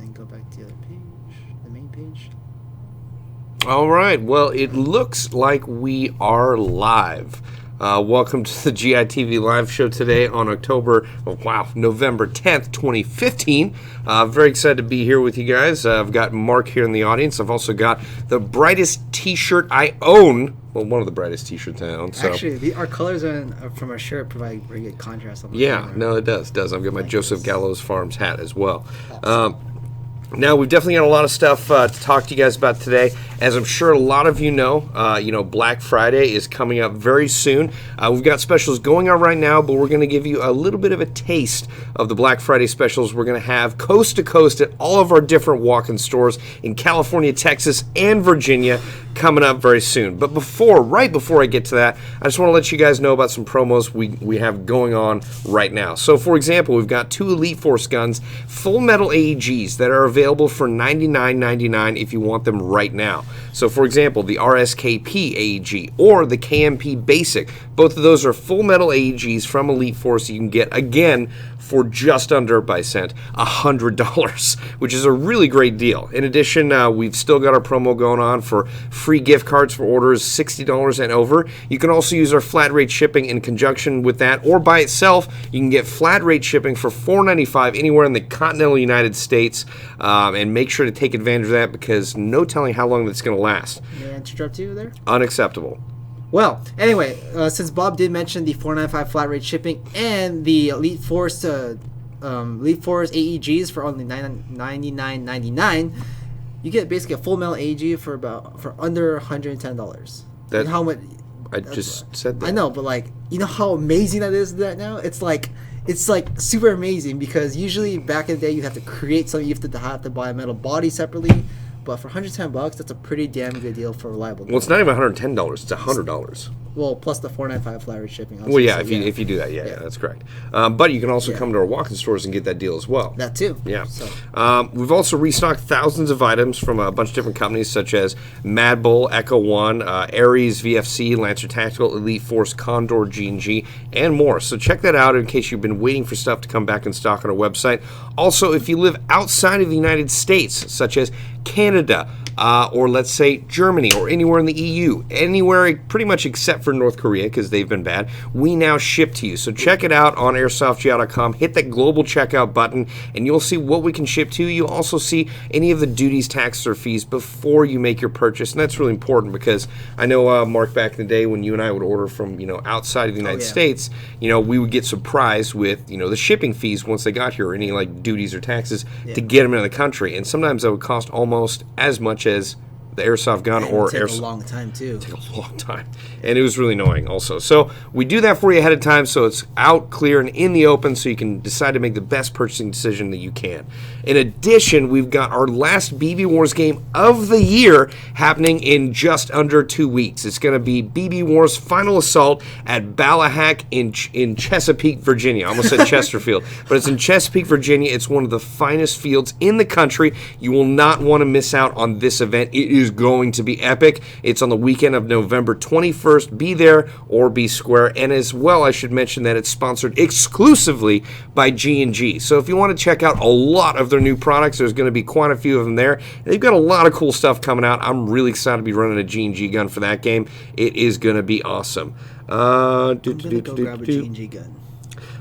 And go back to the other page, the main page. All right. Well, it looks like we are live. Welcome to the GITV live show today on November 10th, 2015. Very excited to be here with you guys. I've got Mark here in the audience. I've also got the brightest t-shirt I own. Well, one of the brightest t-shirts I own. So. Actually, our colors from our shirt provide very good contrast. On the yeah, camera. no, it does. I've got my Joseph Gallows Farms hat as well. Awesome. Now, we've definitely got a lot of stuff to talk to you guys about today. As I'm sure a lot of you know, Black Friday is coming up very soon. We've got specials going on right now, but we're going to give you a little bit of a taste of the Black Friday specials we're going to have coast to coast at all of our different walk-in stores in California, Texas, and Virginia coming up very soon. But right before I get to that, I just want to let you guys know about some promos we have going on right now. So, for example, we've got 2 Elite Force guns, full metal AEGs that are available for $99.99 if you want them right now. So, for example, the RSKP AEG or the KMP Basic, both of those are full metal AEGs from Elite Force you can get, again, for just under, by cent, $100, which is a really great deal. In addition, we've still got our promo going on for free gift cards for orders $60 and over. You can also use our flat rate shipping in conjunction with that, or by itself. You can get flat rate shipping for $4.95 anywhere in the continental United States, and make sure to take advantage of that because no telling how long that's going to last. May I interrupt you there? Unacceptable. Well, anyway, since Bob did mention the $4.95 flat rate shipping and the Elite Force AEGs for only $99.99, you get basically a full metal AEG for under $110. That's how much? I just said that. I know, but you know how amazing that is right now. It's like super amazing because usually back in the day you have to create something, you have to buy a metal body separately. But for $110, that's a pretty damn good deal for reliable. Well, it's not even $110; it's $100. Well, plus the $4.95 flat rate shipping. Well, yeah, if you do that, yeah, that's correct. But you can also come to our walk-in stores and get that deal as well. That too. Yeah. So. We've also restocked thousands of items from a bunch of different companies such as Mad Bull, Echo One, Ares, VFC, Lancer Tactical, Elite Force, Condor, G&G, and more. So check that out in case you've been waiting for stuff to come back in stock on our website. Also, if you live outside of the United States, such as Canada, or let's say Germany, or anywhere in the EU, anywhere pretty much except for North Korea because they've been bad, we now ship to you. So check it out on airsoftgi.com, hit that global checkout button, and you'll see what we can ship to you. You'll also see any of the duties, taxes, or fees before you make your purchase, and that's really important because I know, Mark, back in the day when you and I would order from outside of the United States, we would get surprised with the shipping fees once they got here, or any duties or taxes to get them into the country, and sometimes that would cost almost as much as the airsoft gun or take a long time too. Take a long time, and it was really annoying also. So we do that for you ahead of time, so it's out, clear, and in the open, so you can decide to make the best purchasing decision that you can. In addition, we've got our last BB Wars game of the year happening in just under 2 weeks. It's going to be BB Wars Final Assault at Ballahack in Chesapeake, Virginia. I almost said Chesterfield, but it's in Chesapeake, Virginia. It's one of the finest fields in the country. You will not want to miss out on this event. It is going to be epic. It's on the weekend of November 21st. Be there or be square. And as well, I should mention that it's sponsored exclusively by G&G. So if you want to check out a lot of their new products, there's going to be quite a few of them there. They've got a lot of cool stuff coming out. I'm really excited to be running a G&G gun for that game. It is going to be awesome. I'm going to go grab a G&G gun.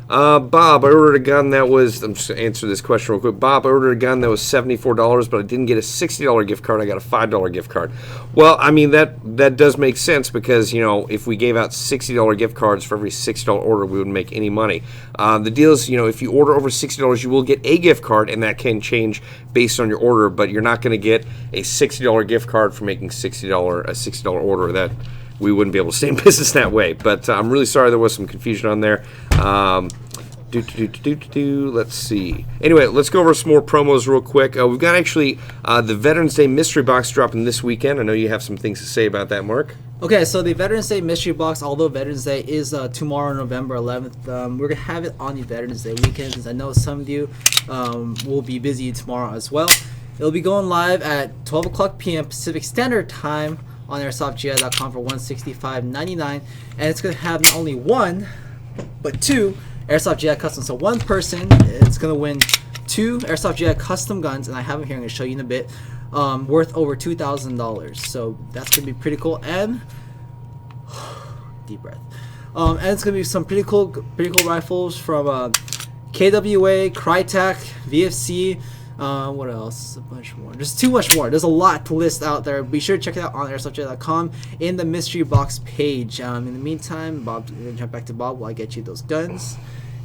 Bob, I ordered a gun that was, I'm just going to answer this question real quick. Bob, I ordered a gun that was $74, but I didn't get a $60 gift card. I got a $5 gift card. Well, I mean, that does make sense because, if we gave out $60 gift cards for every $6 order, we wouldn't make any money. The deal is, if you order over $60, you will get a gift card, and that can change based on your order, but you're not going to get a $60 gift card for making a $60 order. That we wouldn't be able to stay in business that way. But I'm really sorry there was some confusion on there. Let's see. Anyway, let's go over some more promos real quick. We've got actually the Veterans Day Mystery Box dropping this weekend. I know you have some things to say about that, Mark. Okay, so the Veterans Day Mystery Box, although Veterans Day is tomorrow, November 11th, we're going to have it on the Veterans Day weekend, since I know some of you will be busy tomorrow as well. It'll be going live at 12 o'clock p.m. Pacific Standard Time on airsoftgi.com for $165.99, and it's going to have not only one, but two Airsoft GI customs. So one person is going to win 2 Airsoft GI custom guns, and I have them here. I'm going to show you in a bit. Worth over $2,000. So that's going to be pretty cool. And deep breath. And it's going to be some pretty cool rifles from KWA, Crytek, VFC. What else? A bunch more. There's too much more. There's a lot to list out there. Be sure to check it out on airsoftj.com in the mystery box page. In the meantime, Bob, we're gonna jump back to Bob while I get you those guns,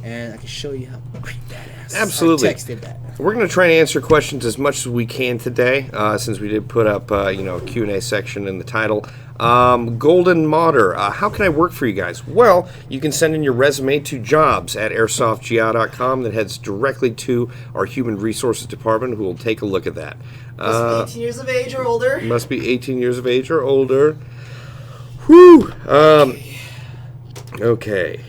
and I can show you how pretty badass. Absolutely. I texted that. We're going to try and answer questions as much as we can today, since we did put up a Q&A section in the title. Golden Modder, how can I work for you guys? Well, you can send in your resume to jobs@airsoftgi.com. That heads directly to our human resources department, who will take a look at that. Must be 18 years of age or older. Must be 18 years of age or older. Whew. Okay.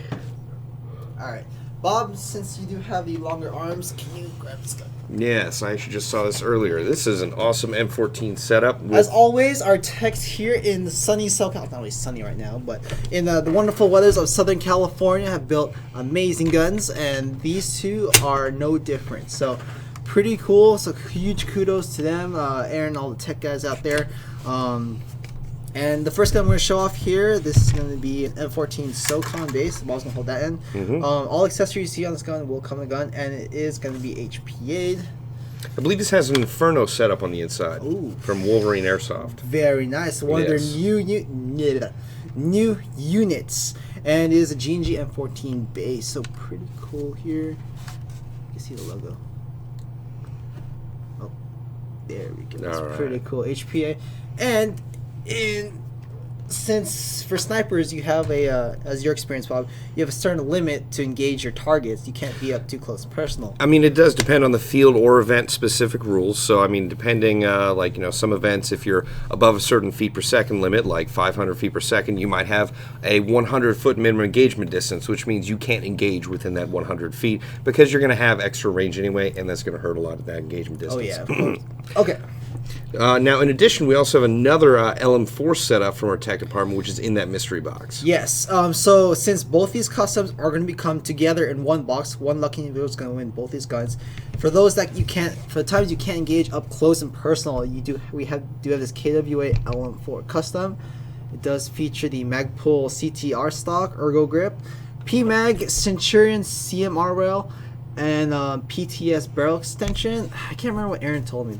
All right, Bob. Since you do have the longer arms, can you grab this gun? Yes, I actually just saw this earlier. This is an awesome M14 setup. As always, our techs here in the sunny SoCal, not really sunny right now, but in the wonderful weathers of Southern California have built amazing guns, and these two are no different. So pretty cool. So huge kudos to them, Aaron, all the tech guys out there. And the first gun I'm going to show off here, this is going to be an M14 SOCON base. Bob's going to hold that in. All accessories you see on this gun will come in the gun, and it is going to be HPA'd. I believe this has an Inferno setup on the inside. Ooh. From Wolverine Airsoft. Very nice. One of their new units. And it is a G&G M14 base. So pretty cool here. You can see the logo. Oh, there we go. It's pretty cool. HPA. And since for snipers you have as your experience, Bob, you have a certain limit to engage your targets. You can't be up too close and personal. I mean, it does depend on the field or event specific rules. So I mean, depending some events, if you're above a certain feet per second limit, like 500 feet per second, you might have a 100-foot minimum engagement distance, which means you can't engage within that 100 feet because you're going to have extra range anyway, and that's going to hurt a lot of that engagement distance. Oh yeah, of course. Okay. Now, in addition, we also have another LM4 setup from our tech department, which is in that mystery box. Yes. So since both these customs are going to become together in one box, one lucky individual is going to win both these guns. For those that you can't, for the times you can't engage up close and personal, we have this KWA LM4 custom. It does feature the Magpul CTR stock Ergo grip, PMag Centurion CMR rail, and PTS barrel extension. I can't remember what Aaron told me.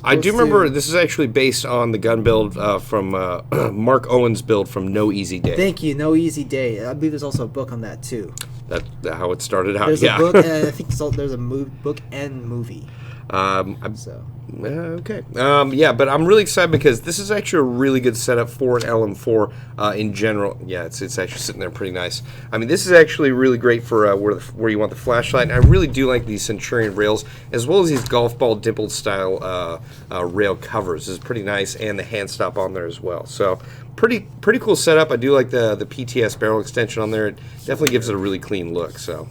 I do remember this is actually based on the gun build from Mark Owen's build from No Easy Day. Thank you, No Easy Day. I believe there's also a book on that too. That's how it started out. There's a book, and I think there's a book and movie. Okay. Yeah, but I'm really excited because this is actually a really good setup for an LM4 in general. Yeah, it's actually sitting there pretty nice. I mean, this is actually really great for where you want the flashlight. And I really do like these Centurion rails, as well as these golf ball dimpled style rail covers. This is pretty nice, and the hand stop on there as well. So pretty cool setup. I do like the PTS barrel extension on there. It definitely gives it a really clean look. So.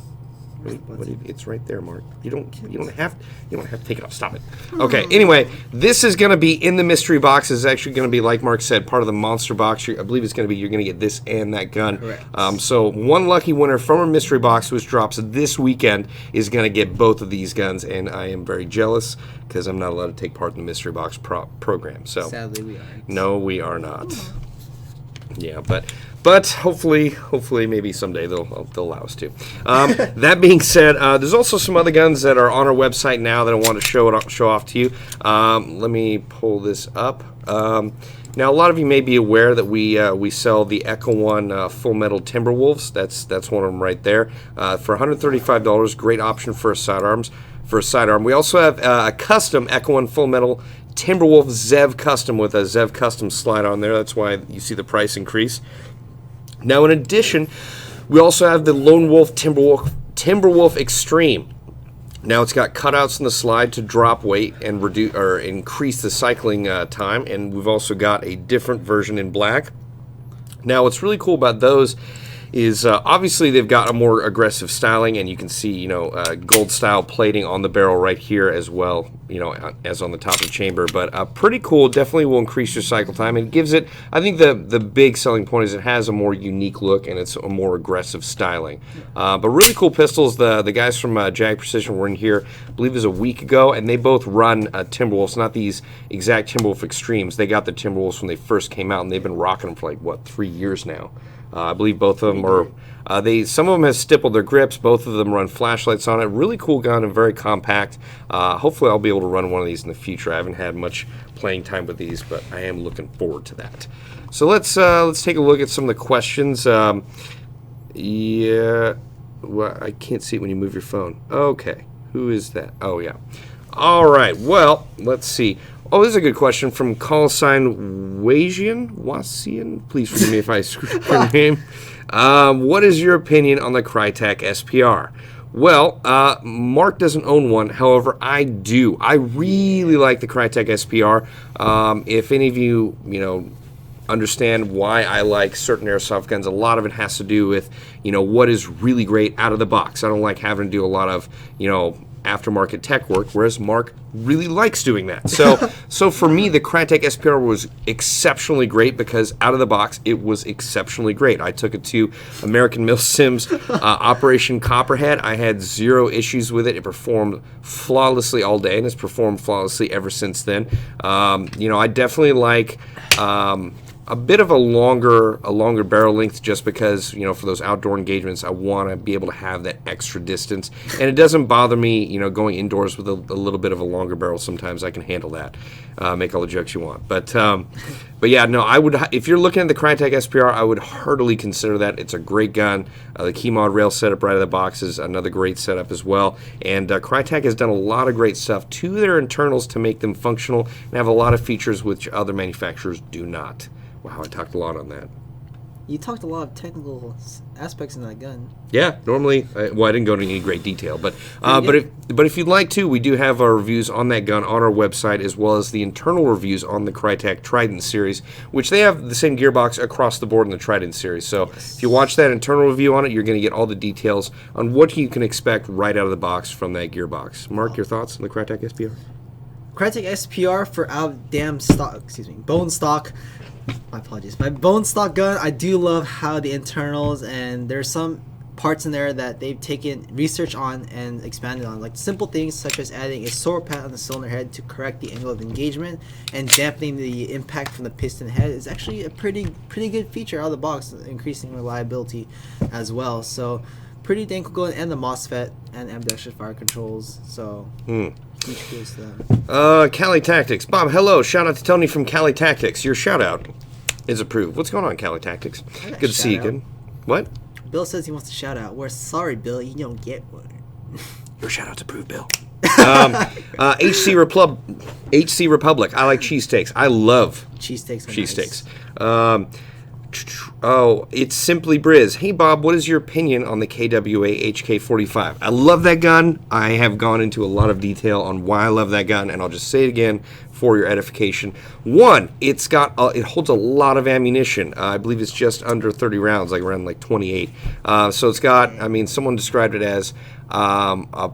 It's right there, Mark. You don't have to take it off. Stop it. Okay. Anyway, this is going to be in the mystery box. It's actually going to be, like Mark said, part of the monster box. I believe it's going to be you're going to get this and that gun. Correct. So one lucky winner from our mystery box, which drops this weekend, is going to get both of these guns, and I am very jealous because I'm not allowed to take part in the mystery box program. So sadly, we aren't. No, we are not. Yeah, but hopefully, maybe someday they'll allow us to. That being said, there's also some other guns that are on our website now that I want to show off to you. Let me pull this up. Now, a lot of you may be aware that we sell the Echo One Full Metal Timberwolves. That's one of them right there for $135. Great option for a sidearm. We also have a custom Echo One Full Metal Timberwolf Zev Custom with a Zev Custom slide on there. That's why you see the price increase. Now, in addition, we also have the Lone Wolf Timberwolf Extreme. Now, it's got cutouts in the slide to drop weight and reduce or increase the cycling time, and we've also got a different version in black. Now, what's really cool about those is obviously they've got a more aggressive styling, and you can see, you know, gold style plating on the barrel right here as well, you know, as on the top of the chamber. But pretty cool. Definitely will increase your cycle time. It gives it, I think the big selling point is it has a more unique look and it's a more aggressive styling. But really cool pistols. The guys from Jag Precision were in here, I believe it was a week ago, and they both run Timberwolves, not these exact Timberwolf Extremes. They got the Timberwolves when they first came out, and they've been rocking them for like, what, 3 years now. I believe both of them are, some of them have stippled their grips, both of them run flashlights on it. Really cool gun and very compact. Hopefully I'll be able to run one of these in the future. I haven't had much playing time with these, but I am looking forward to that. So let's take a look at some of the questions. Yeah, well, I can't see it when you move your phone. Okay, who is that? Oh, yeah. All right, well, let's see. Oh, this is a good question from call sign Wasian. Please forgive me if I screw up your name. What is your opinion on the Crytek SPR? Well, Marq doesn't own one. However, I do. I really like the Crytek SPR. If any of you, you know, understand why I like certain airsoft guns, a lot of it has to do with, you know, what is really great out of the box. I don't like having to do a lot of, you know, aftermarket tech work, whereas Marq really likes doing that. So for me, the Crytek SPR was exceptionally great because out of the box, it was exceptionally great. I took it to American Mill Sims Operation Copperhead. I had zero issues with it. It performed flawlessly all day, and it's performed flawlessly ever since then. You know, I definitely like a bit of a longer barrel length, just because, you know, for those outdoor engagements, I want to be able to have that extra distance, and it doesn't bother me, you know, going indoors with a little bit of a longer barrel. Sometimes I can handle that. Make all the jokes you want, but yeah, no, I would, if you're looking at the Crytek SPR, I would heartily consider that. It's a great gun. The key mod rail setup right out of the box is another great setup as well, and Crytek has done a lot of great stuff to their internals to make them functional and have a lot of features which other manufacturers do not. Wow, I talked a lot on that. You talked a lot of technical aspects in that gun. Yeah, normally, well, I didn't go into any great detail, but if you'd like to, we do have our reviews on that gun on our website, as well as the internal reviews on the Crytek Trident series, which they have the same gearbox across the board in the Trident series. So if you watch that internal review on it, you're going to get all the details on what you can expect right out of the box from that gearbox. Marq, your thoughts on the Crytek SPR? Crytek SPR for out damn stock, bone stock. My apologies. My bone stock gun, I do love how the internals, and there's some parts in there that they've taken research on and expanded on, like simple things such as adding a sword pad on the cylinder head to correct the angle of engagement and dampening the impact from the piston head is actually a pretty good feature out of the box, increasing reliability as well. So pretty dang cool gun, and the MOSFET and ambidextrous fire controls. So huge kudos to them. Cali Tactics. Bob, hello. Shout out to Tony from Cali Tactics. Your shout out is approved. What's going on, Cali Tactics? Good to see you again. What? Bill says he wants to shout out. We're sorry, Bill. You don't get one. Your shout out's approved, Bill. HC Republic. I like cheesesteaks. I love cheesesteaks. Oh, it's Simply Briz. Hey, Bob, what is your opinion on the KWA HK45? I love that gun. I have gone into a lot of detail on why I love that gun, and I'll just say it again for your edification. One, it holds a lot of ammunition. I believe it's just under 30 rounds, like around like 28. So it's got, I mean, someone described it as a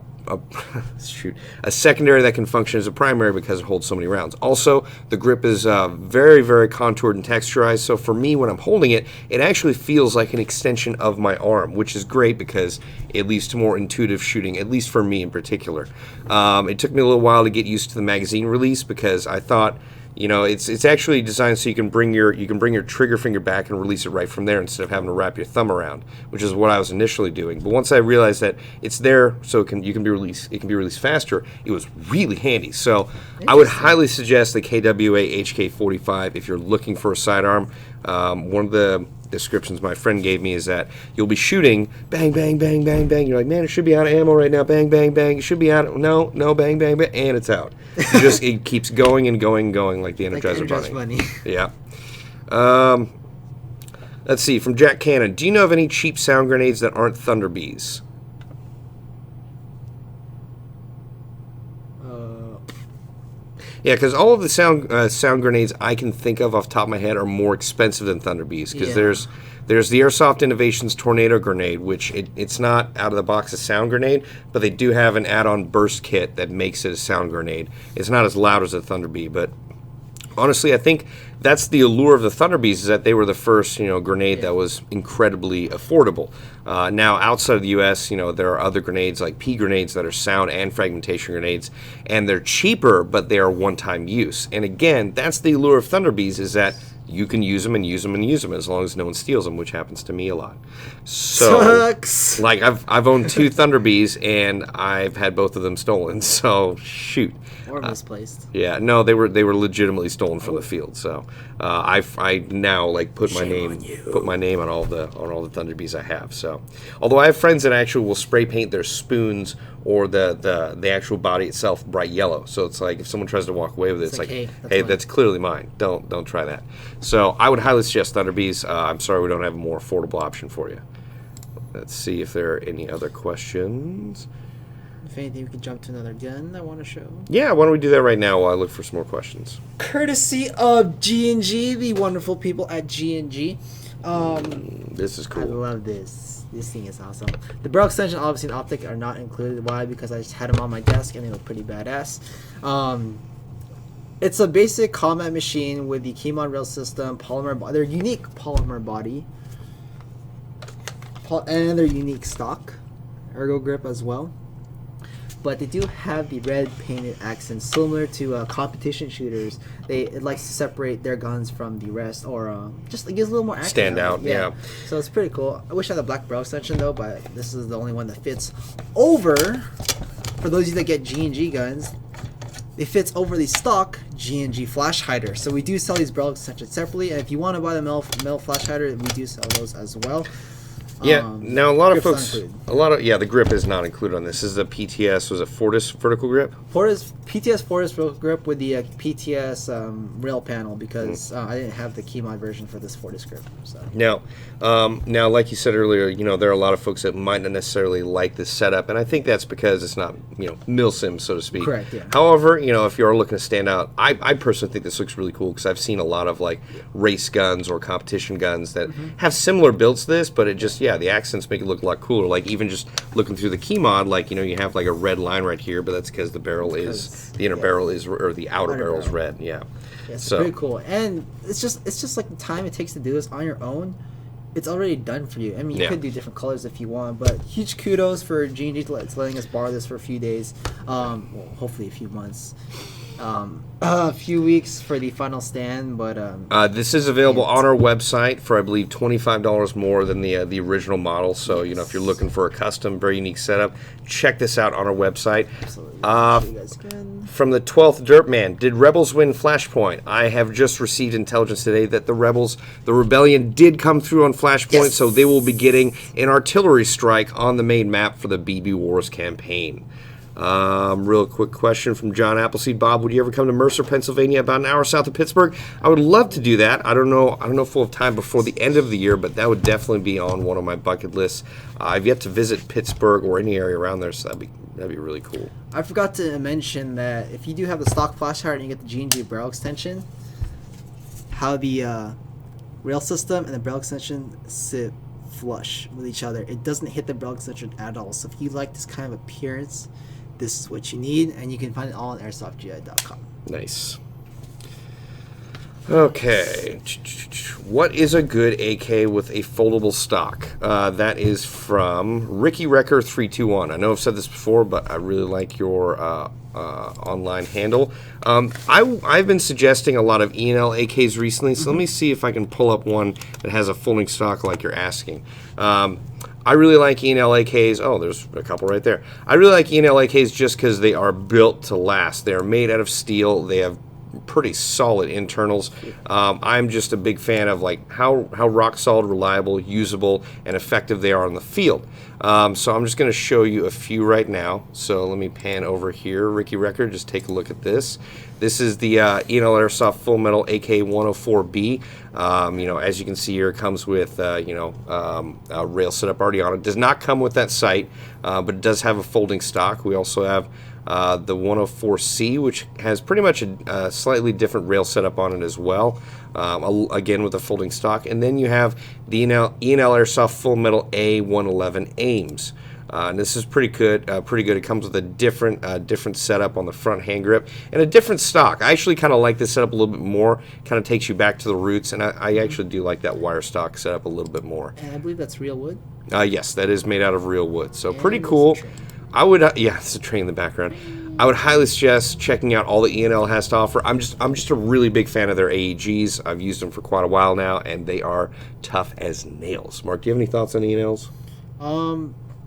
secondary that can function as a primary because it holds so many rounds. Also, the grip is very, very contoured and texturized, so for me, when I'm holding it, it actually feels like an extension of my arm, which is great because it leads to more intuitive shooting, at least for me in particular. It took me a little while to get used to the magazine release because I thought, you know, it's actually designed so you can bring your trigger finger back and release it right from there instead of having to wrap your thumb around, which is what I was initially doing. But once I realized that it's there so it can be released faster, it was really handy. So I would highly suggest the KWA HK45 if you're looking for a sidearm. One of the descriptions my friend gave me is that you'll be shooting bang bang bang bang bang, you're like, man, it should be out of ammo right now, bang bang bang, it should be out, no bang bang bang, and it's out. It keeps going and going and going like the Energizer Bunny. Yeah. Let's see, from Jack Cannon, do you know of any cheap sound grenades that aren't Thunder Bees? Yeah, because all of the sound grenades I can think of off the top of my head are more expensive than Thunder Bees, because There's the Airsoft Innovations Tornado Grenade, which it's not out of the box a sound grenade, but they do have an add-on burst kit that makes it a sound grenade. It's not as loud as a Thunder Bee, but honestly, I think that's the allure of the Thunder Bees, is that they were the first, grenade that was incredibly affordable. Now, outside of the U.S., there are other grenades like pea grenades that are sound and fragmentation grenades, and they're cheaper, but they are one-time use. And again, that's the allure of Thunder Bees, is that you can use them and use them and use them as long as no one steals them, which happens to me a lot. So, Sucks. like, I've owned 2 Thunder Bees, and I've had both of them stolen. So, shoot. Or misplaced. Yeah, no, they were legitimately stolen from the field. So I now like put my name on all the Thunder Bees I have. So although I have friends that actually will spray paint their spoons or the actual body itself bright yellow. So it's like if someone tries to walk away with it, it's like hey, that's clearly mine. Don't try that. So I would highly suggest Thunder Bees. I'm sorry we don't have a more affordable option for you. Let's see if there are any other questions. If anything, we can jump to another gun I want to show. Yeah, why don't we do that right now while I look for some more questions? Courtesy of G&G, the wonderful people at G&G. This is cool. I love this. This thing is awesome. The barrel extension, obviously, and optic are not included. Why? Because I just had them on my desk and they look pretty badass. It's a basic combat machine with the Keymon rail system, polymer. They're unique polymer body, and their unique stock, ergo grip as well. But they do have the red painted accents, similar to competition shooters. It likes to separate their guns from the rest, or just it gives a little more action. Stand out, yeah. So it's pretty cool. I wish I had a black barrel extension though, but this is the only one that fits over. For those of you that get G&G guns, it fits over the stock G&G flash hider. So we do sell these barrel extensions separately, and if you want to buy the metal flash hider, we do sell those as well. Yeah. Now a lot of folks, the grip is not included on this. This is the PTS. Was it Fortis vertical grip? PTS Fortis vertical grip with the PTS rail panel, because I didn't have the Keymon version for this Fortis grip. So. Now, like you said earlier, there are a lot of folks that might not necessarily like this setup, and I think that's because it's not, milsim, so to speak. Correct. Yeah. However, if you are looking to stand out, I personally think this looks really cool because I've seen a lot of like race guns or competition guns that have similar builds to this, but it just the accents make it look a lot cooler. Like even just looking through the Keymon, like you have like a red line right here, but that's because the barrel is the inner barrel is, or the outer barrel is red. Yeah. It's pretty cool, and it's just like the time it takes to do this on your own. It's already done for you. I mean, you could do different colors if you want, but huge kudos for G&G letting us borrow this for a few days. Well, hopefully a few months. A few weeks for the final stand, but this is available on our website for I believe $25 more than the original model. So if you're looking for a custom, very unique setup, check this out on our website. Absolutely. From the 12th Dirtman, did Rebels win Flashpoint? I have just received intelligence today that the Rebellion did come through on Flashpoint, so they will be getting an artillery strike on the main map for the BB Wars campaign. Real quick question from John Appleseed. Bob, would you ever come to Mercer, Pennsylvania, about an hour south of Pittsburgh? I would love to do that. I don't know if we'll have time before the end of the year, but that would definitely be on one of my bucket lists. I've yet to visit Pittsburgh or any area around there, so that'd be really cool. I forgot to mention that if you do have the stock flash hider and you get the G&G barrel extension, how the rail system and the barrel extension sit flush with each other. It doesn't hit the barrel extension at all. So if you like this kind of appearance, this is what you need, and you can find it all on airsoftgi.com. Nice. Okay. What is a good AK with a foldable stock? That is from Ricky Wrecker 321. I know I've said this before, but I really like your online handle. I've been suggesting a lot of E&L AKs recently, so let me see if I can pull up one that has a folding stock like you're asking. I really like E&L AKs. Oh, there's a couple right there. I really like E&L AKs just because they are built to last. They are made out of steel. They have pretty solid internals. I'm just a big fan of like how rock solid, reliable, usable, and effective they are on the field. So I'm just going to show you a few right now. So let me pan over here. Ricky Wrecker, just take a look at this. This is the E&L Airsoft Full Metal AK-104B. As you can see here, it comes with a rail setup already on it. Does not come with that sight, but it does have a folding stock. We also have the 104C, which has pretty much a slightly different rail setup on it as well, again with a folding stock. And then you have the E&L Airsoft Full Metal A111 Ames. And this is pretty good. It comes with a different setup on the front hand grip and a different stock. I actually kind of like this setup a little bit more. Kind of takes you back to the roots, and I actually do like that wire stock setup a little bit more. And I believe that's real wood. Yes, that is made out of real wood, so And pretty there's a cool. train. I would, yeah, it's a train in the background. I would highly suggest checking out all that E&L has to offer. I'm just a really big fan of their AEGs. I've used them for quite a while now, and they are tough as nails. Mark, do you have any thoughts on E&Ls?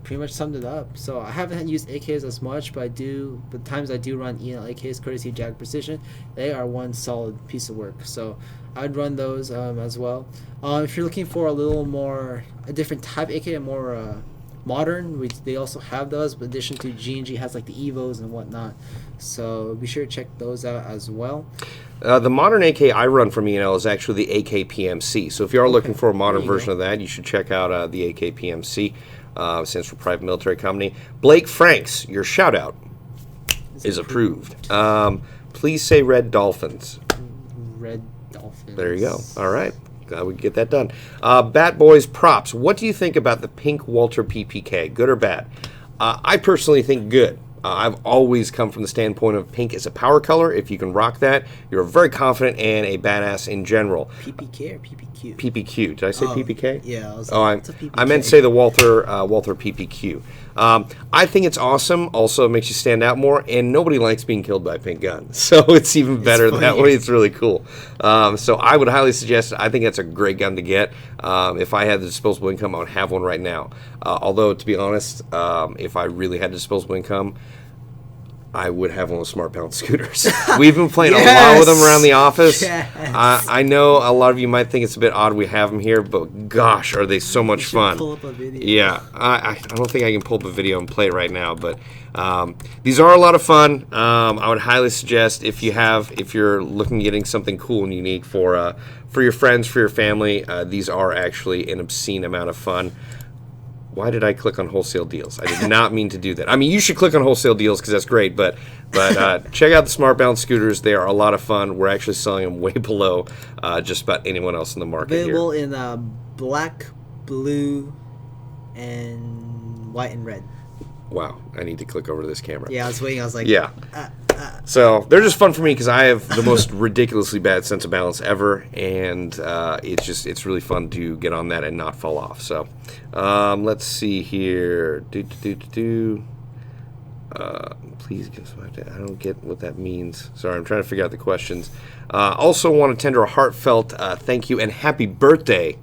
Pretty much summed it up. So I haven't used AKs as much, but the times I do run E&L AKs, courtesy Jag Precision, they are one solid piece of work. So I'd run those as well. If you're looking for a different type AK, a more modern, which they also have those, but in addition to G&G has like the Evos and whatnot. So be sure to check those out as well. The modern AK I run from E&L is actually the AK PMC. So if you are looking for a modern version of that, you should check out the AK PMC. Stands for Private Military Company. Blake Franks, your shout out is approved. Please say Red Dolphins. Red Dolphins. There you go. All right. Glad we could get that done. Bat Boys Props. What do you think about the pink Walter PPK? Good or bad? I personally think good. I've always come from the standpoint of pink is a power color. If you can rock that, you're very confident and a badass in general. PPK or PPQ? PPQ. Did I say PPK? Yeah. I meant to say the Walther PPQ. I think it's awesome. Also, it makes you stand out more, and nobody likes being killed by a pink gun. So it's even better that way. It's really cool. So I would highly suggest it. I think that's a great gun to get. If I had the disposable income, I would have one right now. Although, to be honest, if I really had disposable income, I would have one of those smart balance scooters. We've been playing a lot with them around the office. Yes. I know a lot of you might think it's a bit odd we have them here, but gosh, are they so much fun. Pull up a video. Yeah, I don't think I can pull up a video and play it right now, but these are a lot of fun. I would highly suggest if you're looking at getting something cool and unique for your friends, for your family, these are actually an obscene amount of fun. Why did I click on wholesale deals? I did not mean to do that. I mean, you should click on wholesale deals because that's great, but check out the Smart Balance scooters. They are a lot of fun. We're actually selling them way below just about anyone else in the market Available here. in black, blue, and white and red. Wow, I need to click over to this camera. Yeah, I was waiting. I was like, yeah. So they're just fun for me because I have the most ridiculously bad sense of balance ever, and it's really fun to get on that and not fall off. So let's see here. Please give some. I don't get what that means. Sorry, I'm trying to figure out the questions. Also want to tender a heartfelt thank you and happy birthday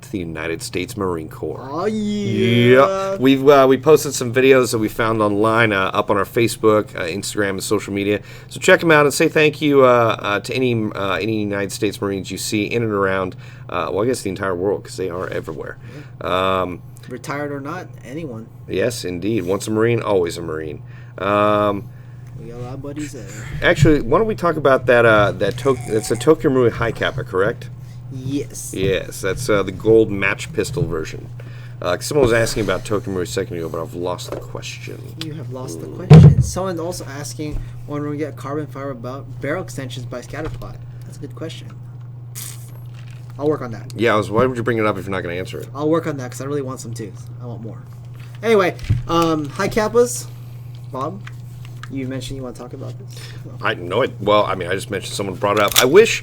to the United States Marine Corps. Oh yeah. We posted some videos that we found online up on our Facebook, Instagram, and social media. So check them out and say thank you to any United States Marines you see in and around. Well, I guess the entire world because they are everywhere. Retired or not, anyone. Yes, indeed. Once a Marine, always a Marine. We got a lot of buddies there. Actually, why don't we talk about that's a Tokyo Marui High Capa, correct? Yes. Yes, that's the gold match pistol version. Someone was asking about Tokyo Marui a second ago, but I've lost the question. You have lost the question. Someone also asking when we get carbon fiber barrel extensions by Scatterplot. That's a good question. I'll work on that. Yeah, why would you bring it up if you're not going to answer it? I'll work on that because I really want some too. I want more. Anyway, high Kappas. Bob, you mentioned you want to talk about this. I know it. Well, I mean, I just mentioned someone brought it up. I wish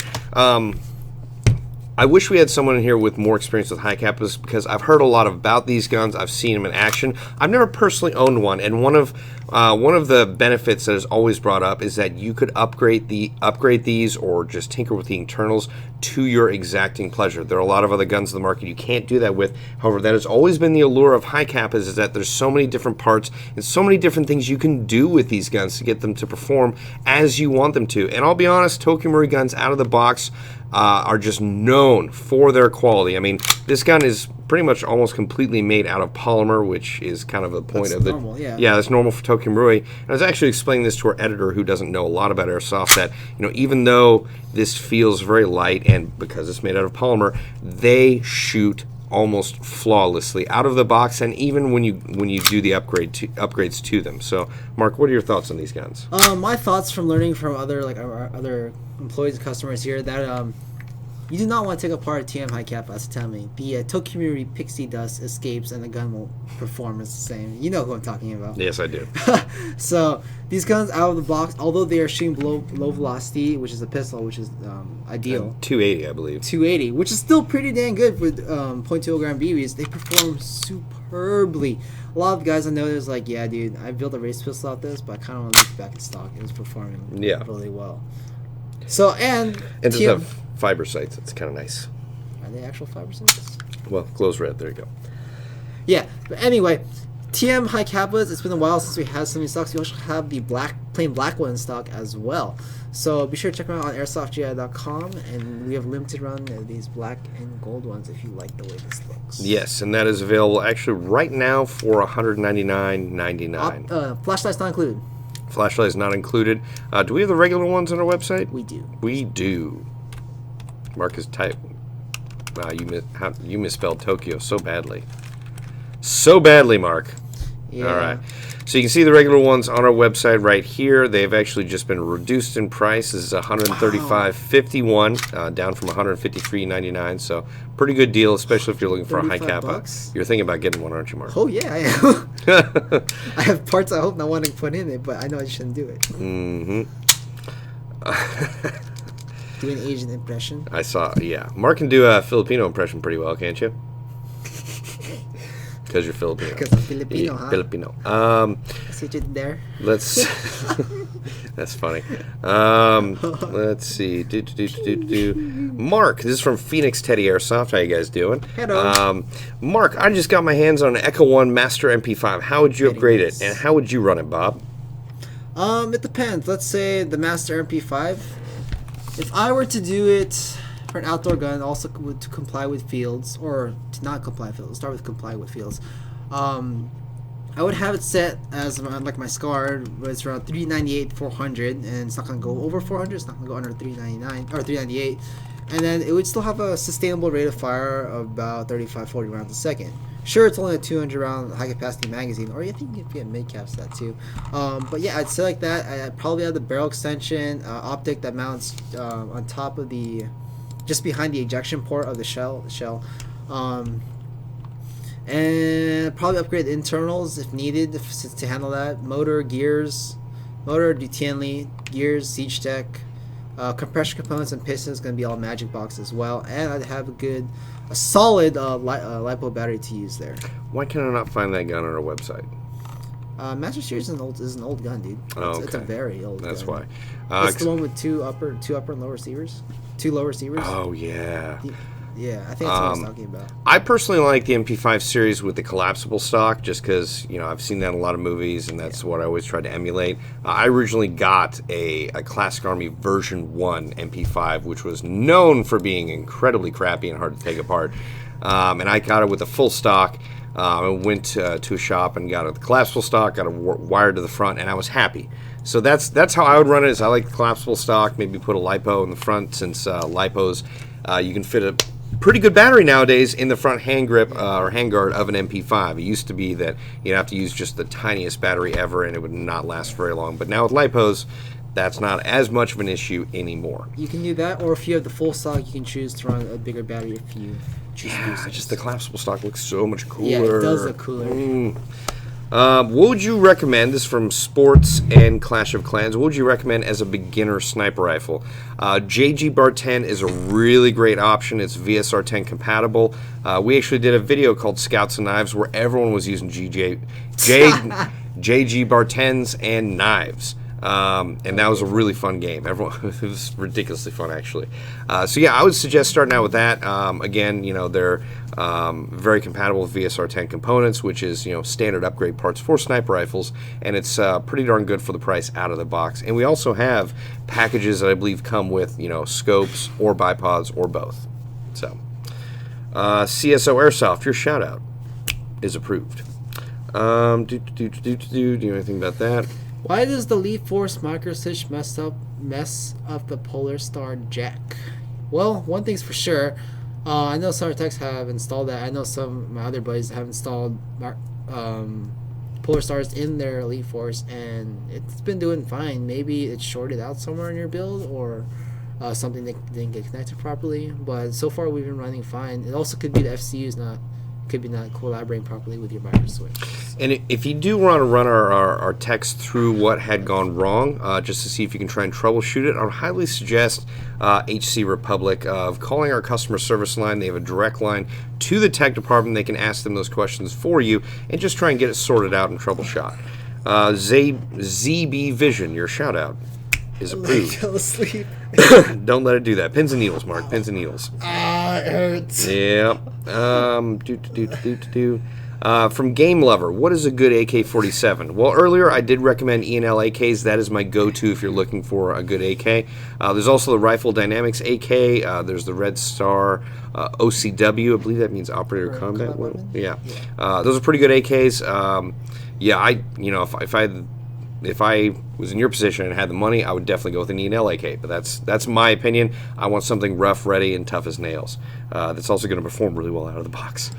we had someone in here with more experience with high Kappas because I've heard a lot about these guns. I've seen them in action. I've never personally owned one, and one of the benefits that is always brought up is that you could upgrade these or just tinker with the internals to your exacting pleasure. There are a lot of other guns in the market you can't do that with. However, that has always been the allure of high Kappas is that there's so many different parts and so many different things you can do with these guns to get them to perform as you want them to. And I'll be honest, Tokyo Marui guns out of the box are just known for their quality. I mean, this gun is pretty much almost completely made out of polymer, which is kind of the point of the normal, yeah. Yeah, that's normal for Tokyo Marui. And I was actually explaining this to our editor who doesn't know a lot about airsoft that, even though this feels very light and because it's made out of polymer, they shoot almost flawlessly out of the box, and even when you do the upgrades to them. So, Mark, what are your thoughts on these guns? My thoughts from learning from our other employees and customers here that you do not want to take apart TM High Capa. That's tell me the Tokyo pixie dust escapes and the gun will perform as the same. You know who I'm talking about. Yes, I do. So these guns out of the box, although they are shooting low velocity, which is a pistol, which is ideal. 280, I believe. 280, which is still pretty dang good with .20 gram BBs. They perform superbly. A lot of guys I know is like, yeah, dude, I built a race pistol out this, but I kind of want to leave it back in stock. It was performing really well. So and just have fiber sights. It's kind of nice. Are they actual fiber sights? Well, close red. There you go. Yeah, but anyway, TM High Capas. It's been a while since we had some in stocks. We also have the plain black one in stock as well. So be sure to check them out on airsoftgi.com, and we have limited run these black and gold ones if you like the way this looks. Yes, and that is available actually right now for $199.99. Flashlight's not included. Flashlight is not included. Do we have the regular ones on our website? We do. We do. Mark is type. Wow, you misspelled Tokyo so badly. So badly, Mark. Yeah. All right. So you can see the regular ones on our website right here. They've actually just been reduced in price. This is $135.51, down from $153.99. So pretty good deal, especially if you're looking for a high Capa. Bucks? You're thinking about getting one, aren't you, Mark? Oh yeah, I am. I have parts I hope not want to put in it, but I know I shouldn't do it. Mm-hmm. Do an Asian impression. I saw, yeah. Mark can do a Filipino impression pretty well, can't you? Because you're Filipino. Because I'm Filipino, Yeah, huh? Filipino. I see you there. Let's. That's funny. Let's see. Mark, this is from Phoenix Teddy Airsoft. How you guys doing? Hello. Mark, I just got my hands on an Echo One Master MP5. How would you upgrade nice. it, and how would you run it, Bob? It depends. Let's say the Master MP5. If I were to do it for an outdoor gun, also to comply with fields, or to not comply with fields, start with comply with fields. I would have it set as like my SCAR, where it's around 398, 400, and it's not gonna go over 400. It's not gonna go under 399 or 398, and then it would still have a sustainable rate of fire of about 35, 40 rounds a second. Sure, it's only a 200 round high capacity magazine, or I think you can get mid caps that too. But yeah, I'd say like that. I'd probably have the barrel extension optic that mounts on top of just behind the ejection port of the shell. And probably upgrade the internals if needed to handle that. Motor, Dutienli, gears, siege tech, compression components and pistons going to be all magic box as well. And I'd have a solid LiPo battery to use there. Why can I not find that gun on our website? Master Series is an old gun, dude. It's a very old gun. That's why. It's the one with two upper and lower receivers. Two low receivers. Oh, yeah. Yeah, I think that's what I was talking about. I personally like the MP5 series with the collapsible stock just because, I've seen that in a lot of movies, and that's what I always try to emulate. I originally got a Classic Army version 1 MP5, which was known for being incredibly crappy and hard to take apart. And I got it with a full stock. I went to a shop and got a collapsible stock, got a wire to the front, and I was happy. So that's how I would run it. Is I like the collapsible stock, maybe put a LiPo in the front, since LiPos, you can fit a pretty good battery nowadays in the front hand grip or handguard of an MP5. It used to be that you'd have to use just the tiniest battery ever and it would not last very long. But now with LiPos, that's not as much of an issue anymore. You can do that, or if you have the full stock, you can choose to run a bigger battery if you choose to do so. Just the collapsible stock looks so much cooler. Yeah, it does look cooler. What would you recommend? This is from Sports and Clash of Clans. What would you recommend as a beginner sniper rifle? JG Bar 10 is a really great option. It's VSR 10 compatible. We actually did a video called Scouts and Knives where everyone was using JG Bar 10s and knives. And that was a really fun game. It was ridiculously fun, actually. So yeah, I would suggest starting out with that. Again, they're very compatible with VSR 10 components, which is standard upgrade parts for sniper rifles, and it's pretty darn good for the price out of the box. And we also have packages that I believe come with scopes or bipods or both. So CSO Airsoft, your shout out is approved. Do you know anything about that? Why does the Leaf Force microswitch mess up the Polar Star Jack? Well, one thing's for sure, I know some techs have installed that. I know some of my other buddies have installed Polar Stars in their Elite Force, and it's been doing fine. Maybe it's shorted out somewhere in your build, or something that didn't get connected properly. But so far, we've been running fine. It also could be the FCU's not collaborating properly with your micro switch. And if you do want to run our text through what had gone wrong, just to see if you can try and troubleshoot it, I would highly suggest HC Republic of calling our customer service line. They have a direct line to the tech department. They can ask them those questions for you and just try and get it sorted out and troubleshot. ZB Vision, your shout out is approved. Go to sleep. Don't let it do that. Pins and needles, Mark. Pins and needles. Ah, it hurts. Yeah. From Game Lover, what is a good AK-47? Well, earlier I did recommend E&L AKs. That is my go-to if you're looking for a good AK. There's also the Rifle Dynamics AK. There's the Red Star OCW. I believe that means Operator Combat Weapon. Yeah. Those are pretty good AKs. If I was in your position and had the money, I would definitely go with an E&L AK. But that's my opinion. I want something rough, ready, and tough as nails. That's also going to perform really well out of the box.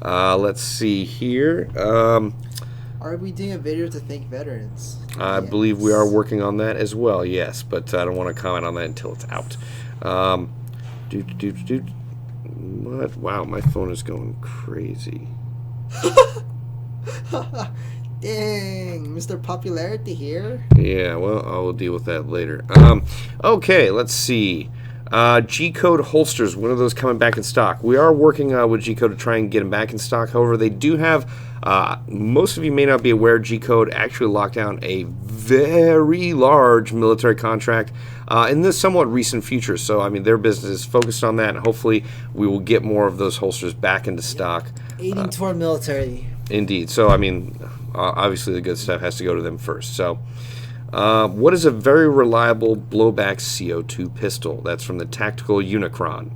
Let's see here. Are we doing a video to thank veterans? I believe we are working on that as well, yes. But I don't want to comment on that until it's out. What? Wow, my phone is going crazy. Dang, Mr. Popularity here. Yeah, well, I will deal with that later. Okay, let's see. G-Code holsters, when are those coming back in stock? We are working with G-Code to try and get them back in stock. However, they do have, most of you may not be aware, G-Code actually locked down a very large military contract in the somewhat recent future. So, I mean, their business is focused on that, and hopefully we will get more of those holsters back into stock. Aiding toward military. Indeed. So, I mean, obviously the good stuff has to go to them first. So, what is a very reliable blowback CO2 pistol? That's from the Tactical Unicron.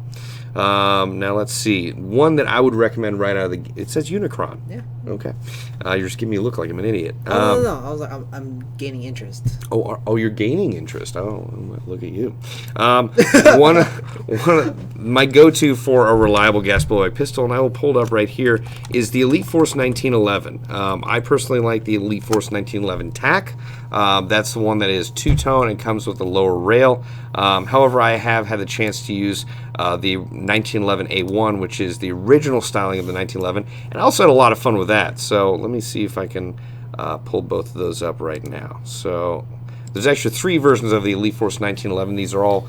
Now let's see. One that I would recommend right out of the... It says Unicron. Yeah. Okay. You're just giving me a look like I'm an idiot. No. I was like, I'm gaining interest. Oh, you're gaining interest. Oh, look at you. One of my go-to for a reliable gas blowback pistol, and I will pull it up right here, is the Elite Force 1911. I personally like the Elite Force 1911 TAC. That's the one that is two-tone and comes with a lower rail. However, I have had the chance to use the 1911 A1, which is the original styling of the 1911, and I also had a lot of fun with that. So let me see if I can pull both of those up right now. So there's actually 3 versions of the Elite Force 1911. These are all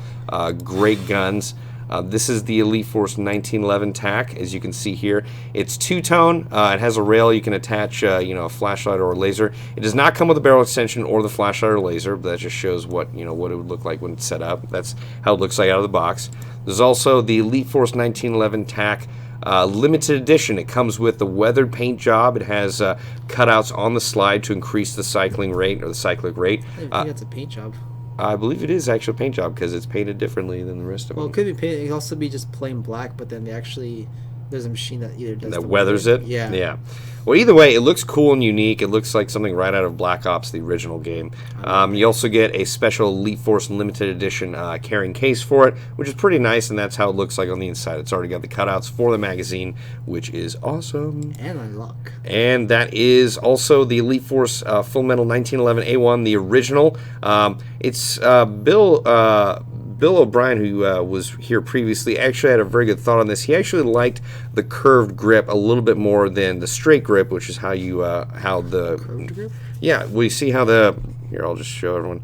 great guns. This is the Elite Force 1911 TAC, as you can see here. It's two-tone. It has a rail you can attach, a flashlight or a laser. It does not come with a barrel extension or the flashlight or laser, but that just shows what it would look like when it's set up. That's how it looks like out of the box. There's also the Elite Force 1911 TAC limited edition. It comes with the weathered paint job. It has cutouts on the slide to increase the cycling rate or the cyclic rate. I think that's a paint job. I believe it is actually a paint job because it's painted differently than the rest of them. Well, it could be painted. It could also be just plain black, but then there's a machine that either does that weathers it. Yeah. Well, either way, it looks cool and unique. It looks like something right out of Black Ops, the original game. You also get a special Elite Force limited edition carrying case for it, which is pretty nice, and that's how it looks like on the inside. It's already got the cutouts for the magazine, which is awesome. And unlock. And that is also the Elite Force Full Metal 1911 A1, the original. It's Bill O'Brien, who was here previously, actually had a very good thought on this. He actually liked the curved grip a little bit more than the straight grip, which is how the Curved grip? Yeah, we see how here. I'll just show everyone.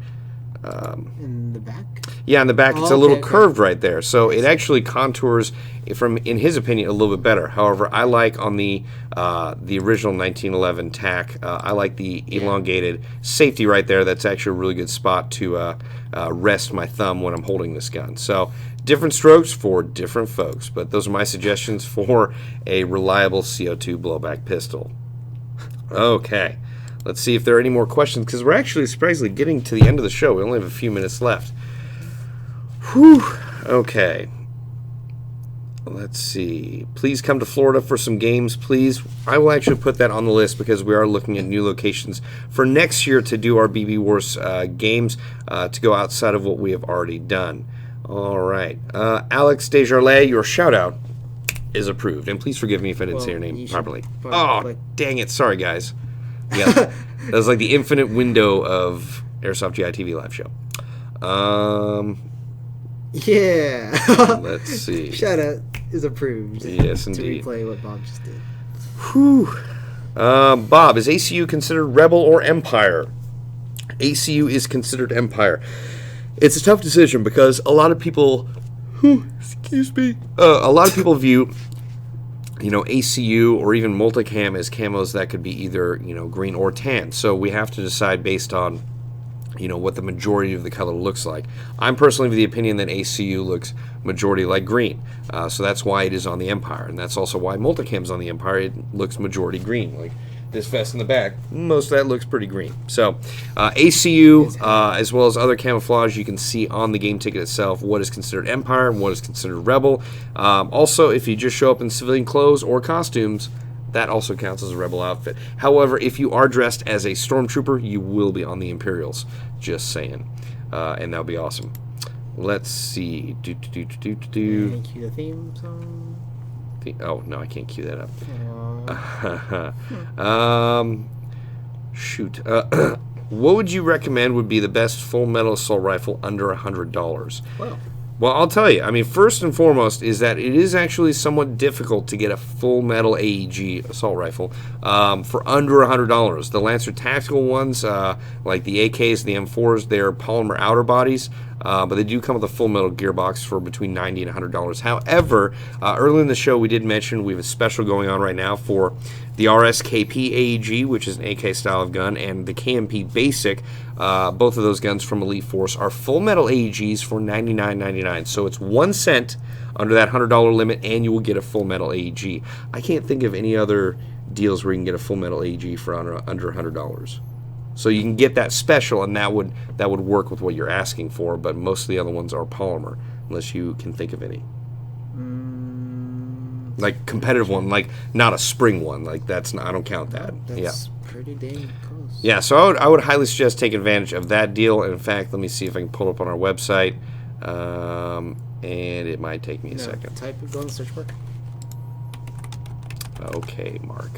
In the back? Yeah, in the back, it's a okay, little okay. curved right there, so it actually contours in his opinion, a little bit better. However, I like on the original 1911 TAC, I like the elongated safety right there. That's actually a really good spot to rest my thumb when I'm holding this gun. So different strokes for different folks, but those are my suggestions for a reliable CO2 blowback pistol. Okay, let's see if there are any more questions, because we're actually surprisingly getting to the end of the show. We only have a few minutes left. Whew. Okay. Let's see. Please come to Florida for some games, please. I will actually put that on the list because we are looking at new locations for next year to do our BB Wars games to go outside of what we have already done. All right. Alex Desjardins, your shout out is approved. And please forgive me if I didn't say your name properly. Oh, dang it. Sorry, guys. Yeah, that was like the infinite window of Airsoft GITV live show. Yeah. Let's see. Shout out is approved. Yes, to indeed. replay what Bob just did. Whew. Bob, is ACU considered Rebel or Empire? ACU is considered Empire. It's a tough decision because a lot of people, excuse me, a lot of people view, ACU or even multicam as camos that could be either, green or tan. So we have to decide based on, what the majority of the color looks like. I'm personally of the opinion that ACU looks majority like green. So that's why it is on the Empire. And that's also why multicam's on the Empire. It looks majority green. Like this vest in the back, most of that looks pretty green. So ACU, as well as other camouflage, you can see on the game ticket itself what is considered Empire and what is considered Rebel. Also, if you just show up in civilian clothes or costumes, that also counts as a Rebel outfit. However, if you are dressed as a Stormtrooper, you will be on the Imperials. Just saying. And that'll be awesome. Let's see. Can you cue the theme song? Oh, no, I can't cue that up. Shoot. What would you recommend would be the best full metal assault rifle under $100? Wow. Well, I'll tell you. I mean, first and foremost is that it is actually somewhat difficult to get a full metal AEG assault rifle for under $100. The Lancer tactical ones, like the AKs, the M4s, they're polymer outer bodies, but they do come with a full metal gearbox for between $90 and $100. However, earlier in the show we did mention we have a special going on right now for the RSKP AEG, which is an AK style of gun, and the KMP Basic. Both of those guns from Elite Force are full metal AEGs for $99.99. So it's 1 cent under that $100 limit, and you will get a full metal AEG. I can't think of any other deals where you can get a full metal AEG for under $100. So you can get that special, and that would work with what you're asking for. But most of the other ones are polymer, unless you can think of any. Like competitive one, like not a spring one, like that's not, I don't count that. That's pretty dang close. Yeah, so I would highly suggest taking advantage of that deal. And in fact, let me see if I can pull it up on our website, and it might take me a second. Type it, go in the search bar. Okay, Marq.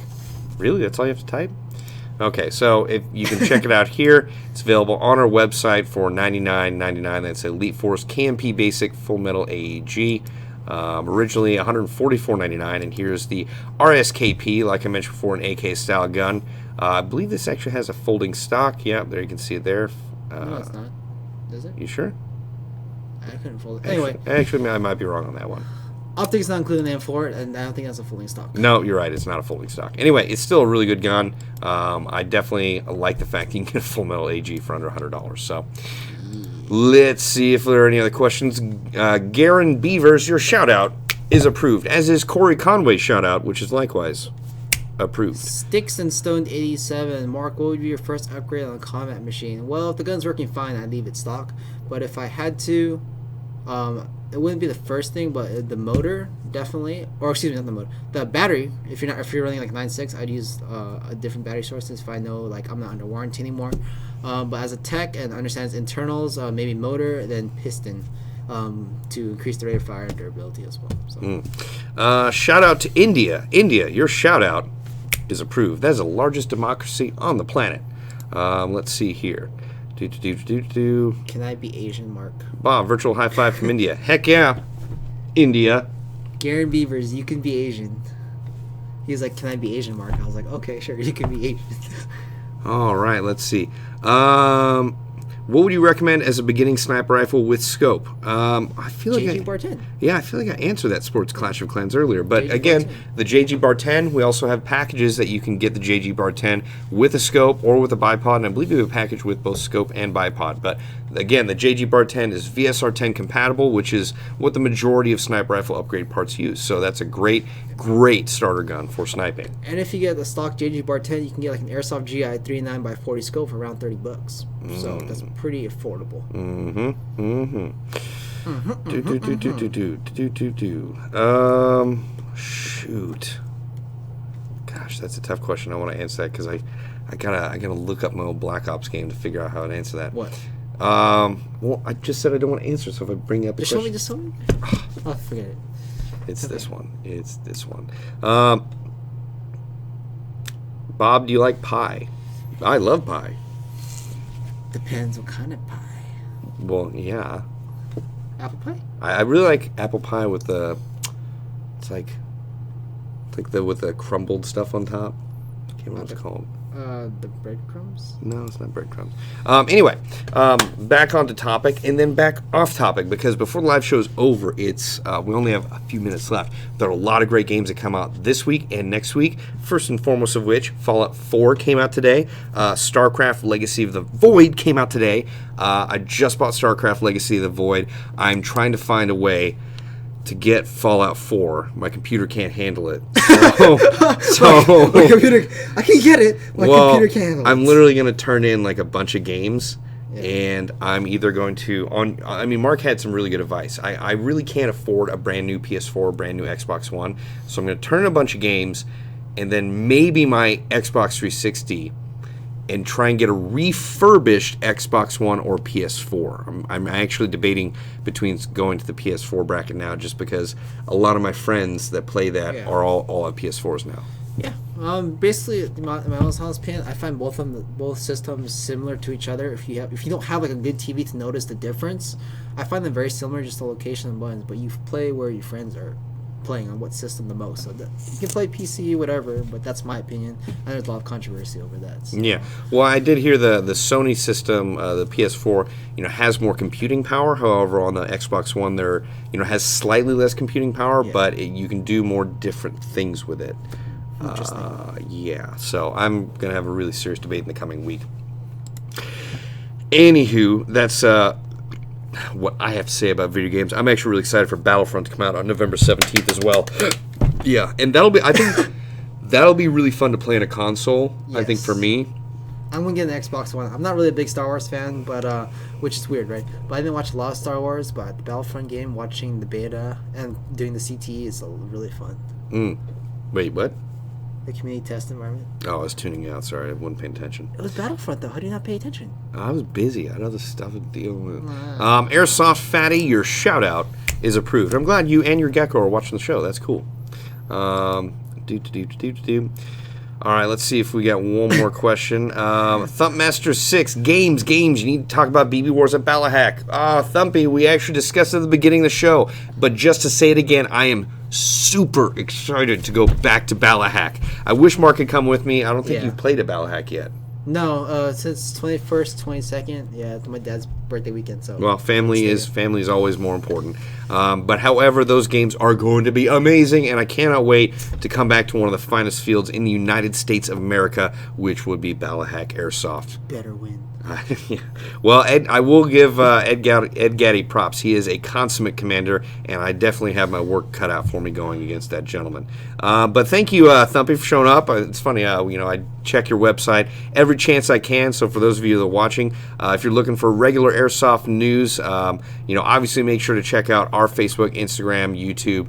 Really? That's all you have to type? Okay, so if you can check it out here, it's available on our website for $99.99. That's Elite Force KMP Basic Full Metal AEG. Originally $144.99, and here's the RSKP, like I mentioned before, an AK style gun. I believe this actually has a folding stock. Yeah, there you can see it there. No, it's not. Does it? You sure? I couldn't fold it. Anyway. Actually, I might be wrong on that one. Optics not including the M4, and I don't think that's a folding stock. No, you're right. It's not a folding stock. Anyway, it's still a really good gun. I definitely like the fact that you can get a full metal AG for under $100. So let's see if there are any other questions. Garen Beavers, your shout out is approved, as is Corey Conway's shout out, which is likewise approved. Sticks and Stoned 87. Mark, what would be your first upgrade on a combat machine? Well, if the gun's working fine, I'd leave it stock. But if I had to, it wouldn't be the first thing, but the motor definitely, or excuse me, not the motor, the battery. If you're running like 9.6, I'd use a different battery sources if I know like I'm not under warranty anymore. But as a tech and understands internals, maybe motor, then piston, to increase the rate of fire and durability as well. So. Shout out to India. India, your shout out is approved. That is the largest democracy on the planet. Let's see here. Can I be Asian, Mark? Bob, virtual high five from India. Heck yeah, India. Garen Beavers, you can be Asian. He was like, "Can I be Asian, Mark?" I was like, "Okay, sure, you can be Asian." All right, let's see. What would you recommend as a beginning sniper rifle with scope? I feel like JG Bar 10. Yeah, I feel like I answered that Sports Clash of Clans earlier. But JG again, Bar 10. the JG Bar 10, we also have packages that you can get the JG Bar 10 with a scope or with a bipod. And I believe we have a package with both scope and bipod. But again, the JG Bar 10 is VSR 10 compatible, which is what the majority of sniper rifle upgrade parts use. So that's a great starter gun for sniping. And if you get the stock JG Bar 10, you can get like an Airsoft GI 39x40 scope for around $30. So that's pretty affordable. Shoot. Gosh, that's a tough question. I want to answer that because I gotta look up my old Black Ops game to figure out how to answer that. What? Well, I just said I don't want to answer, so if I bring up a question. Just show me. Oh, forget it. It's this one. It's this one. Bob, do you like pie? I love pie. Depends what kind of pie. Well, yeah. Apple pie? I really like apple pie with the. It's like with the crumbled stuff on top. I can't remember what it's called. The breadcrumbs? No, it's not breadcrumbs. Anyway, back onto topic and then back off topic, because before the live show is over, it's we only have a few minutes left. There are a lot of great games that come out this week and next week. First and foremost of which, Fallout 4 came out today. StarCraft Legacy of the Void came out today. I just bought StarCraft Legacy of the Void. I'm trying to find a way to get Fallout 4. My computer can't handle it. So my computer, I can get it. My computer can't handle it. I'm literally going to turn in like a bunch of games, and I'm either going to Marq had some really good advice. I really can't afford a brand new PS4, brand new Xbox One, so I'm going to turn in a bunch of games, and then maybe my Xbox 360. And try and get a refurbished Xbox One or PS4. I'm actually debating between going to the PS4 bracket now, just because a lot of my friends that play that are all at PS4s now. Yeah. Basically, my honest opinion, I find both systems similar to each other. If you don't have like a good TV to notice the difference, I find them very similar, just the location and buttons. But you play where your friends are playing on what system the most. So you can play PC, whatever, but that's my opinion. And there's a lot of controversy over that. So. Yeah. Well, I did hear the Sony system, the PS4, has more computing power. However, on the Xbox One, there has slightly less computing power, but you can do more different things with it. Interesting. Yeah. So I'm gonna have a really serious debate in the coming week. Anywho, that's what I have to say about video games. I'm actually really excited for Battlefront to come out on November 17th as well. Yeah, and I think that'll be really fun to play on a console. Yes. I think for me, I'm gonna get an Xbox One. I'm not really a big Star Wars fan, but which is weird, right? But I didn't watch a lot of Star Wars, but the Battlefront game, watching the beta and doing the CTE is really fun. Wait, what? The community test environment. Oh, I was tuning out. Sorry, I wasn't paying attention. It was Battlefront, though. How do you not pay attention? I was busy. I had other stuff to deal with. Airsoft Fatty, your shout out is approved. I'm glad you and your gecko are watching the show. That's cool. All right, let's see if we got one more question. Thumpmaster 6, games. You need to talk about BB Wars at Balahack. Thumpy, we actually discussed it at the beginning of the show, but just to say it again, I am super excited to go back to Balahack. I wish Mark could come with me. I don't think you've played at Balahack yet. No, since 21st, 22nd. Yeah, it's my dad's birthday weekend. So well, family is always more important. But however, those games are going to be amazing, and I cannot wait to come back to one of the finest fields in the United States of America, which would be Balahack Airsoft. Better win. Yeah. Well, Ed, I will give Ed Gaddy props. He is a consummate commander, and I definitely have my work cut out for me going against that gentleman. But thank you, Thumpy, for showing up. It's funny, I check your website every chance I can. So for those of you that are watching, if you're looking for regular Airsoft news, obviously make sure to check out our Facebook, Instagram, YouTube,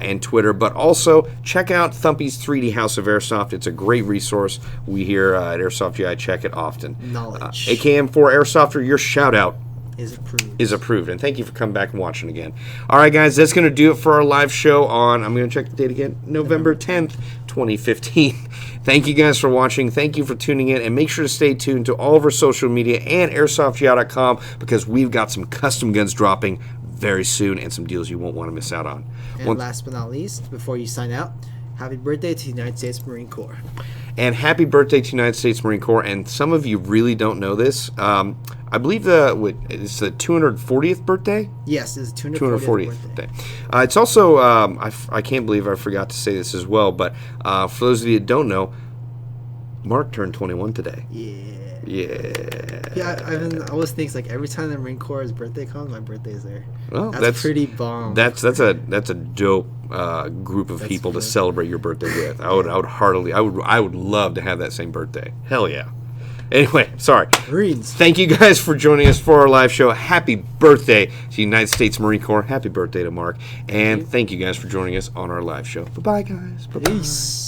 and Twitter. But also check out Thumpy's 3D House of Airsoft. It's a great resource. We here at Airsoft GI check it often. Knowledge. AKM4 Airsofter, your shout out is approved. And thank you for coming back and watching again. All right, guys, that's going to do it for our live show on, I'm going to check the date again, November 10th, 2015. Thank you guys for watching. Thank you for tuning in. And make sure to stay tuned to all of our social media and airsoftgi.com, because we've got some custom guns dropping very soon and some deals you won't want to miss out on. And last but not least, before you sign out, happy birthday to the United States Marine Corps. And happy birthday to the United States Marine Corps. And some of you really don't know this. I believe it's the 240th birthday? Yes, it's the 240th birthday. It's also, I can't believe I forgot to say this as well, but for those of you that don't know, Mark turned 21 today. Yeah, I always think like every time the Marine Corps' birthday comes, my birthday is there. Well, that's pretty bomb. That's a dope group of people to celebrate your birthday with. I would love to have that same birthday. Hell yeah. Anyway, sorry. Marines. Thank you guys for joining us for our live show. Happy birthday to the United States Marine Corps. Happy birthday to Mark. And thank you guys for joining us on our live show. Bye-bye, guys. Bye-bye. Peace.